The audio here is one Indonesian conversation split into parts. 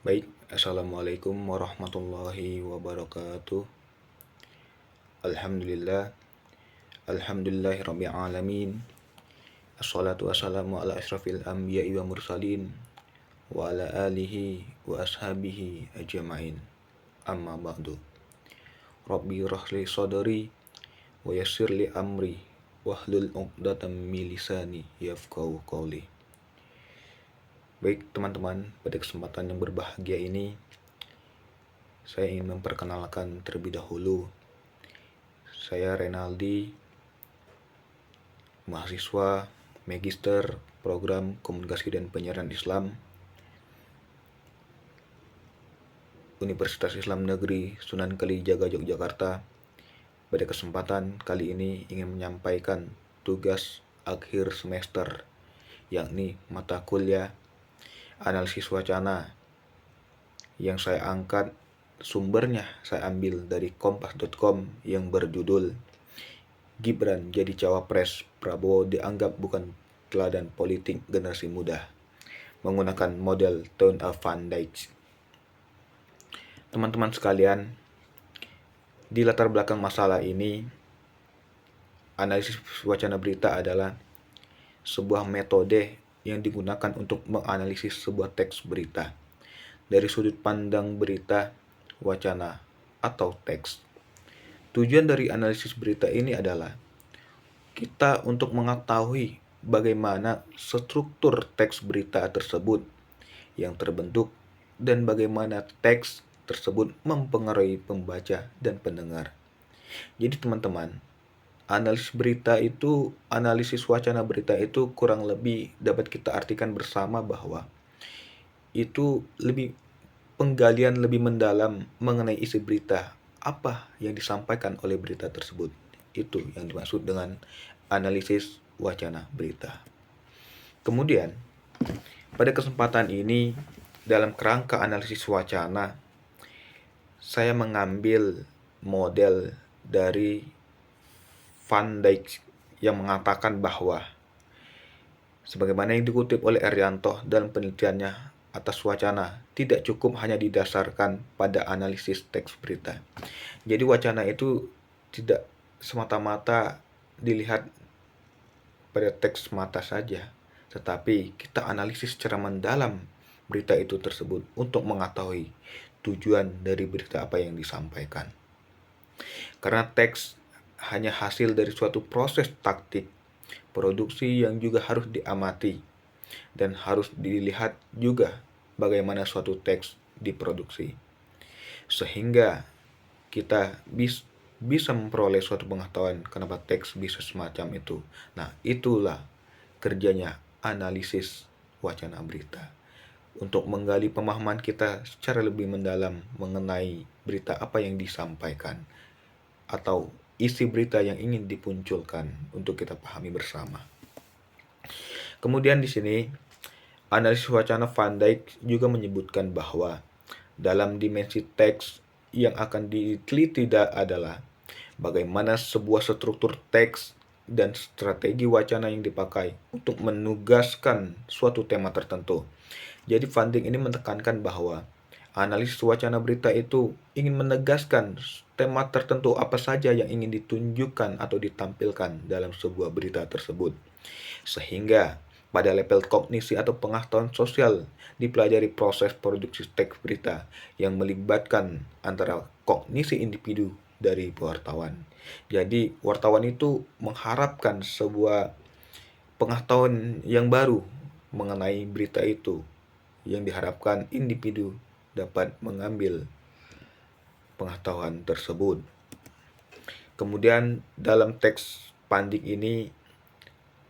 Baik, Assalamualaikum warahmatullahi wabarakatuh. Alhamdulillah, Alhamdulillahi rabbil alamin. Assalatu wassalamu ala asyrafil anbiya'i wa mursalin wa ala alihi wa ashabihi ajma'in. Amma ba'du. Rabbi rahli sadri wa yassirli amri wahlul 'uqdatam min lisani yafqahu qawli. Baik teman-teman, pada kesempatan yang berbahagia ini saya ingin memperkenalkan terlebih dahulu. Saya Renaldi, mahasiswa Magister Program Komunikasi dan Penyiaran Islam Universitas Islam Negeri Sunan Kalijaga, Yogyakarta. Pada kesempatan kali ini ingin menyampaikan tugas akhir semester, yakni mata kuliah Analisis Wacana, yang saya angkat sumbernya saya ambil dari kompas.com yang berjudul Gibran jadi cawapres, Prabowo dianggap bukan teladan politik generasi muda, menggunakan model Tone of Van Dijk. Teman-teman sekalian, di latar belakang masalah ini, analisis wacana berita adalah sebuah metode yang digunakan untuk menganalisis sebuah teks berita dari sudut pandang berita, wacana, atau teks. Tujuan dari analisis berita ini adalah kita untuk mengetahui bagaimana struktur teks berita tersebut yang terbentuk dan bagaimana teks tersebut mempengaruhi pembaca dan pendengar. Jadi teman-teman, analisis wacana berita itu kurang lebih dapat kita artikan bersama bahwa itu lebih penggalian lebih mendalam mengenai isi berita, apa yang disampaikan oleh berita tersebut. Itu yang dimaksud dengan analisis wacana berita. Kemudian, pada kesempatan ini, dalam kerangka analisis wacana, saya mengambil model dari Van Dijk yang mengatakan bahwa sebagaimana yang dikutip oleh Erianto dalam penelitiannya atas wacana, tidak cukup hanya didasarkan pada analisis teks berita. Jadi wacana itu tidak semata-mata dilihat pada teks mata saja, tetapi kita analisis secara mendalam berita itu tersebut untuk mengetahui tujuan dari berita apa yang disampaikan. Karena teks hanya hasil dari suatu proses taktik produksi yang juga harus diamati dan harus dilihat juga bagaimana suatu teks diproduksi, sehingga kita bisa memperoleh suatu pengetahuan kenapa teks bisa semacam itu. Nah, itulah kerjanya analisis wacana berita, untuk menggali pemahaman kita secara lebih mendalam mengenai berita apa yang disampaikan atau isi berita yang ingin dipunculkan untuk kita pahami bersama. Kemudian di sini analisis wacana Van Dijk juga menyebutkan bahwa dalam dimensi teks yang akan diteliti adalah bagaimana sebuah struktur teks dan strategi wacana yang dipakai untuk menugaskan suatu tema tertentu. Jadi Van Dijk ini menekankan bahwa analisis wacana berita itu ingin menegaskan tema tertentu apa saja yang ingin ditunjukkan atau ditampilkan dalam sebuah berita tersebut. Sehingga pada level kognisi atau pengetahuan sosial dipelajari proses produksi teks berita yang melibatkan antara kognisi individu dari wartawan. Jadi wartawan itu mengharapkan sebuah pengetahuan yang baru mengenai berita itu, yang diharapkan individu dapat mengambil pengetahuan tersebut. Kemudian dalam teks Van Dijk ini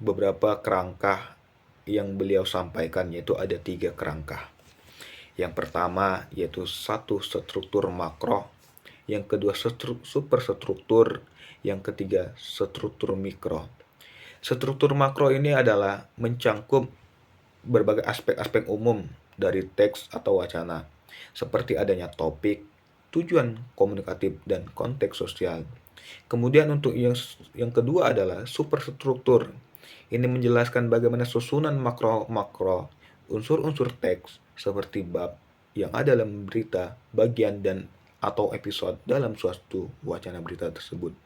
beberapa kerangka yang beliau sampaikan, yaitu ada 3 kerangka. Yang pertama yaitu 1 struktur makro, yang kedua superstruktur, yang ketiga struktur mikro. Struktur makro ini adalah mencangkup berbagai aspek-aspek umum dari teks atau wacana, seperti adanya topik, tujuan komunikatif, dan konteks sosial. Kemudian untuk yang kedua adalah superstruktur. Ini menjelaskan bagaimana susunan makro unsur-unsur teks seperti bab, yang ada dalam berita, bagian dan atau episode dalam suatu wacana berita tersebut.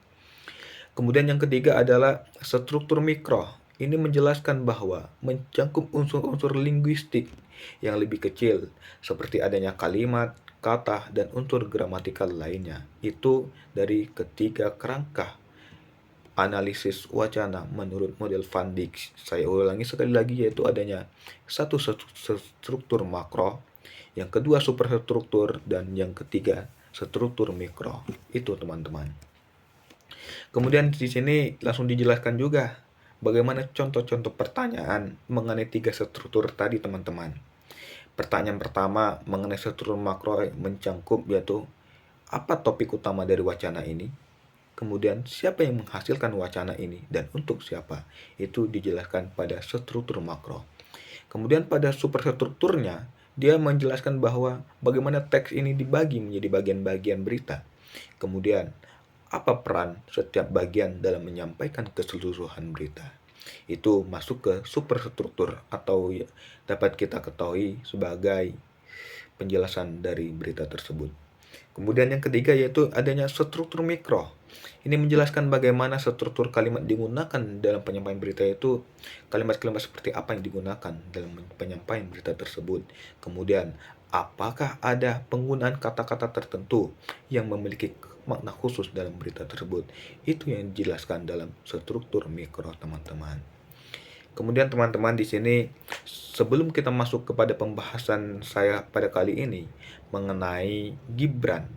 Kemudian yang ketiga adalah struktur mikro. Ini menjelaskan bahwa mencakup unsur-unsur linguistik yang lebih kecil, seperti adanya kalimat, kata, dan unsur gramatikal lainnya. Itu dari ketiga kerangka analisis wacana menurut model Van Dijk. Saya ulangi sekali lagi, yaitu adanya satu struktur makro, yang kedua superstruktur, dan yang ketiga struktur mikro. Itu teman-teman. Kemudian di sini langsung dijelaskan juga bagaimana contoh-contoh pertanyaan mengenai tiga struktur tadi, teman-teman. Pertanyaan pertama mengenai struktur makro mencangkup yaitu apa topik utama dari wacana ini, kemudian siapa yang menghasilkan wacana ini dan untuk siapa, itu dijelaskan pada struktur makro. Kemudian pada superstrukturnya, dia menjelaskan bahwa bagaimana teks ini dibagi menjadi bagian-bagian berita. Kemudian, apa peran setiap bagian dalam menyampaikan keseluruhan berita. Itu masuk ke superstruktur atau dapat kita ketahui sebagai penjelasan dari berita tersebut. Kemudian yang ketiga yaitu adanya struktur mikro. Ini menjelaskan bagaimana struktur kalimat digunakan dalam penyampaian berita, itu kalimat-kalimat seperti apa yang digunakan dalam penyampaian berita tersebut. Kemudian apakah ada penggunaan kata-kata tertentu yang memiliki makna khusus dalam berita tersebut. Itu yang dijelaskan dalam struktur mikro, teman-teman. Kemudian teman-teman di sini sebelum kita masuk kepada pembahasan saya pada kali ini mengenai Gibran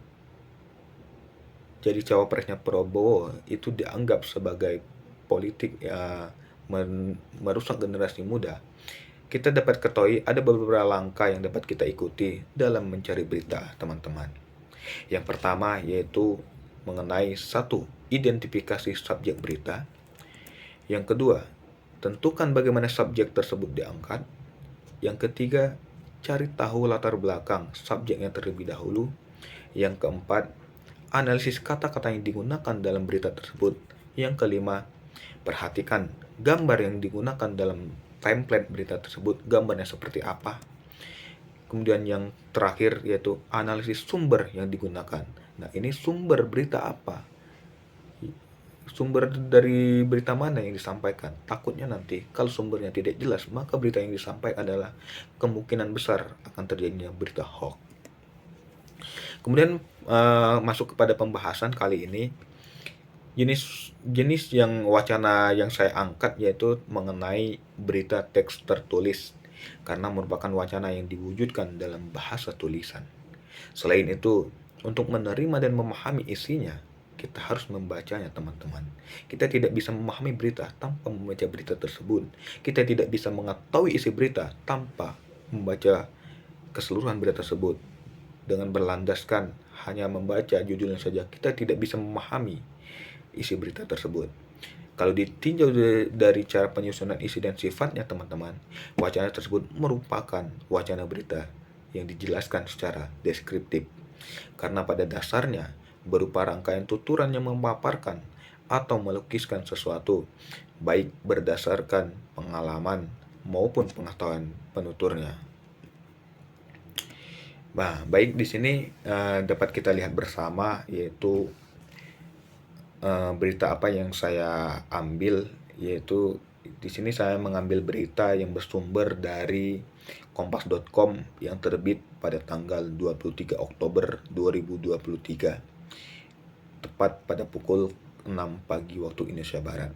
jadi cawapresnya Prabowo, itu dianggap sebagai politik merusak generasi muda. Kita dapat ketahui ada beberapa langkah yang dapat kita ikuti dalam mencari berita, teman-teman. Yang pertama yaitu mengenai satu, identifikasi subjek berita. Yang kedua, tentukan bagaimana subjek tersebut diangkat. Yang ketiga, cari tahu latar belakang subjeknya terlebih dahulu. Yang keempat, analisis kata-kata yang digunakan dalam berita tersebut. Yang kelima, perhatikan gambar yang digunakan dalam template berita tersebut, gambarnya seperti apa. Kemudian yang terakhir yaitu analisis sumber yang digunakan. Nah, ini sumber berita apa? Sumber dari berita mana yang disampaikan? Takutnya nanti kalau sumbernya tidak jelas, maka berita yang disampaikan adalah kemungkinan besar akan terjadinya berita hoax. Kemudian masuk kepada pembahasan kali ini, jenis yang wacana yang saya angkat yaitu mengenai berita teks tertulis, karena merupakan wacana yang diwujudkan dalam bahasa tulisan. Selain itu, untuk menerima dan memahami isinya, kita harus membacanya, teman-teman. Kita tidak bisa memahami berita tanpa membaca berita tersebut. Kita tidak bisa mengetahui isi berita tanpa membaca keseluruhan berita tersebut. Dengan berlandaskan hanya membaca judulnya saja, kita tidak bisa memahami isi berita tersebut. Kalau ditinjau dari cara penyusunan isi dan sifatnya, teman-teman, wacana tersebut merupakan wacana berita yang dijelaskan secara deskriptif. Karena pada dasarnya berupa rangkaian tuturan yang memaparkan atau melukiskan sesuatu, baik berdasarkan pengalaman maupun pengetahuan penuturnya. Nah, baik di sini dapat kita lihat bersama yaitu berita apa yang saya ambil, yaitu di sini saya mengambil berita yang bersumber dari kompas.com yang terbit pada tanggal 23 Oktober 2023 tepat pada pukul 6 pagi waktu Indonesia Barat.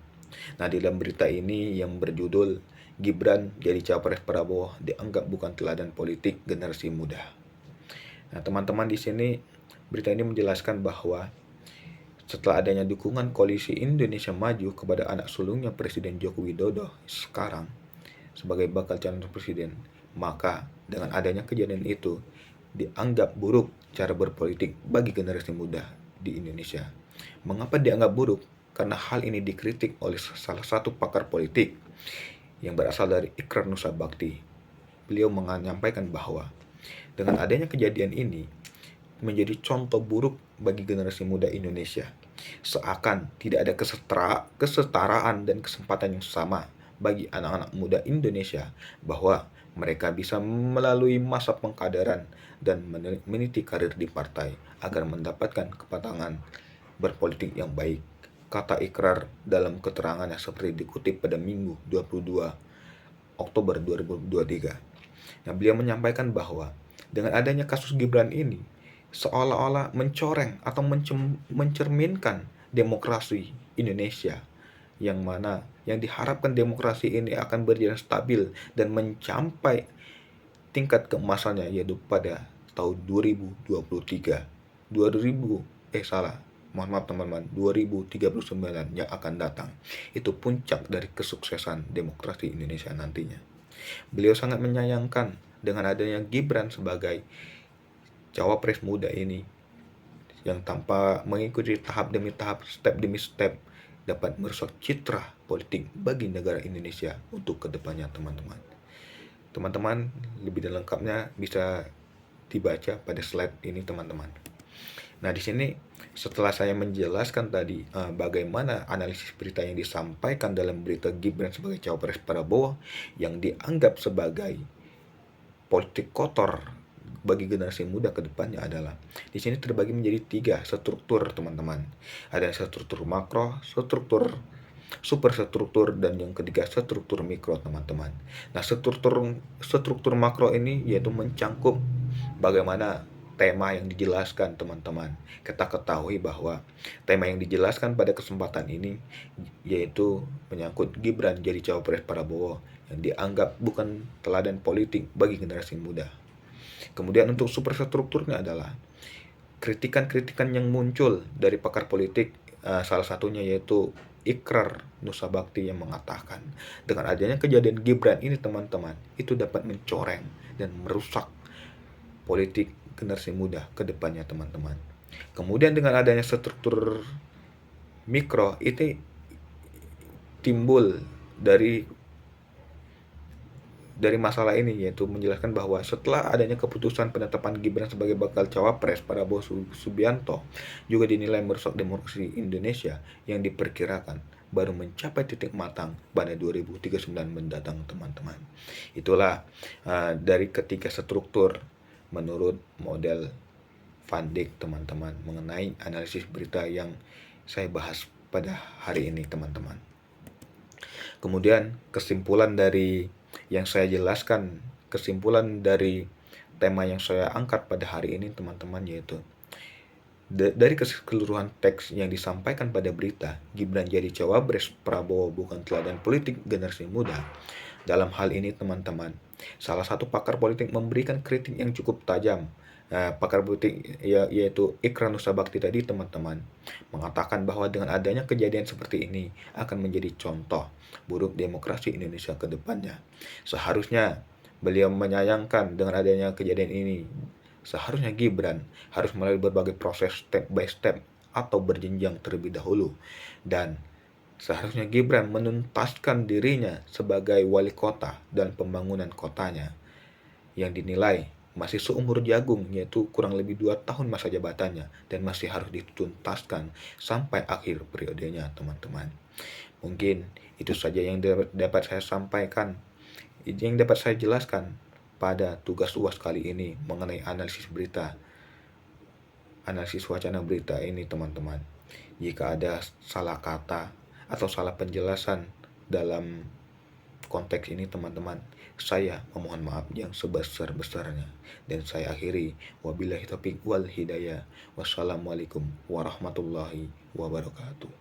Nah, di dalam berita ini yang berjudul Gibran jadi cawapres Prabowo dianggap bukan teladan politik generasi muda. Nah, teman-teman, di sini berita ini menjelaskan bahwa setelah adanya dukungan koalisi Indonesia Maju kepada anak sulungnya Presiden Joko Widodo sekarang sebagai bakal calon presiden, maka dengan adanya kejadian itu dianggap buruk cara berpolitik bagi generasi muda di Indonesia. Mengapa dianggap buruk? Karena hal ini dikritik oleh salah satu pakar politik yang berasal dari Ikrar Nusa Bakti. Beliau menyampaikan bahwa dengan adanya kejadian ini menjadi contoh buruk bagi generasi muda Indonesia. Seakan tidak ada kesetaraan dan kesempatan yang sama bagi anak-anak muda Indonesia, bahwa Mereka bisa melalui masa pengkaderan dan meniti karir di partai agar mendapatkan kepatangan berpolitik yang baik. Kata Ikrar dalam keterangannya seperti dikutip pada Minggu 22 Oktober 2023. Nah, beliau menyampaikan bahwa dengan adanya kasus Gibran ini seolah-olah mencoreng atau mencerminkan demokrasi Indonesia, yang mana yang diharapkan demokrasi ini akan berjalan stabil dan mencapai tingkat keemasannya, yaitu pada tahun 2023. 2000 salah. Mohon maaf teman-teman, 2039 yang akan datang. Itu puncak dari kesuksesan demokrasi Indonesia nantinya. Beliau sangat menyayangkan dengan adanya Gibran sebagai cawapres muda ini yang tanpa mengikuti tahap demi tahap, step demi step, dapat merusak citra politik bagi negara Indonesia untuk kedepannya, teman-teman. Teman-teman, lebih dan lengkapnya bisa dibaca pada slide ini, teman-teman. Nah, di sini setelah saya menjelaskan tadi bagaimana analisis berita yang disampaikan dalam berita Gibran sebagai cawapres Prabowo yang dianggap sebagai politik kotor bagi generasi muda ke depannya adalah di sini terbagi menjadi 3 struktur, teman-teman. Ada struktur makro, struktur superstruktur, dan yang ketiga struktur mikro, teman-teman. Nah, struktur makro ini yaitu mencangkup bagaimana tema yang dijelaskan, teman-teman. Kita ketahui bahwa tema yang dijelaskan pada kesempatan ini yaitu menyangkut Gibran jadi cawapres Prabowo yang dianggap bukan teladan politik bagi generasi muda. Kemudian untuk superstrukturnya adalah kritikan-kritikan yang muncul dari pakar politik, salah satunya yaitu Ikrar Nusa Bakti yang mengatakan dengan adanya kejadian Gibran ini, teman-teman, itu dapat mencoreng dan merusak politik generasi muda ke depannya, teman-teman. Kemudian dengan adanya struktur mikro itu timbul dari masalah ini, yaitu menjelaskan bahwa setelah adanya keputusan penetapan Gibran sebagai bakal cawapres, Prabowo Subianto juga dinilai merusak demokrasi Indonesia yang diperkirakan baru mencapai titik matang pada 2039 mendatang, teman-teman. Itulah dari ketiga struktur menurut model Van Dijk, teman-teman, mengenai analisis berita yang saya bahas pada hari ini, teman-teman. Kemudian kesimpulan dari yang saya jelaskan, kesimpulan dari tema yang saya angkat pada hari ini, teman-teman, yaitu dari keseluruhan teks yang disampaikan pada berita Gibran jadi cawapres Prabowo bukan teladan politik generasi muda. Dalam hal ini, teman-teman, salah satu pakar politik memberikan kritik yang cukup tajam. Pakar politik yaitu Ikrar Nusa Bakti tadi, teman-teman, mengatakan bahwa dengan adanya kejadian seperti ini akan menjadi contoh buruk demokrasi Indonesia ke depannya. Seharusnya beliau menyayangkan dengan adanya kejadian ini. Seharusnya Gibran harus melalui berbagai proses step by step atau berjenjang terlebih dahulu, dan seharusnya Gibran menuntaskan dirinya sebagai wali kota dan pembangunan kotanya yang dinilai masih seumur jagung, yaitu kurang lebih 2 tahun masa jabatannya, dan masih harus dituntaskan sampai akhir periodenya, teman-teman. Mungkin itu saja yang dapat saya sampaikan, yang dapat saya jelaskan pada tugas UAS kali ini mengenai analisis berita, analisis wacana berita ini, teman-teman. Jika ada salah kata atau salah penjelasan dalam konteks ini, teman-teman, saya memohon maaf yang sebesar-besarnya. Dan saya akhiri, wabillahi taufiq wal hidayah. Wassalamualaikum warahmatullahi wabarakatuh.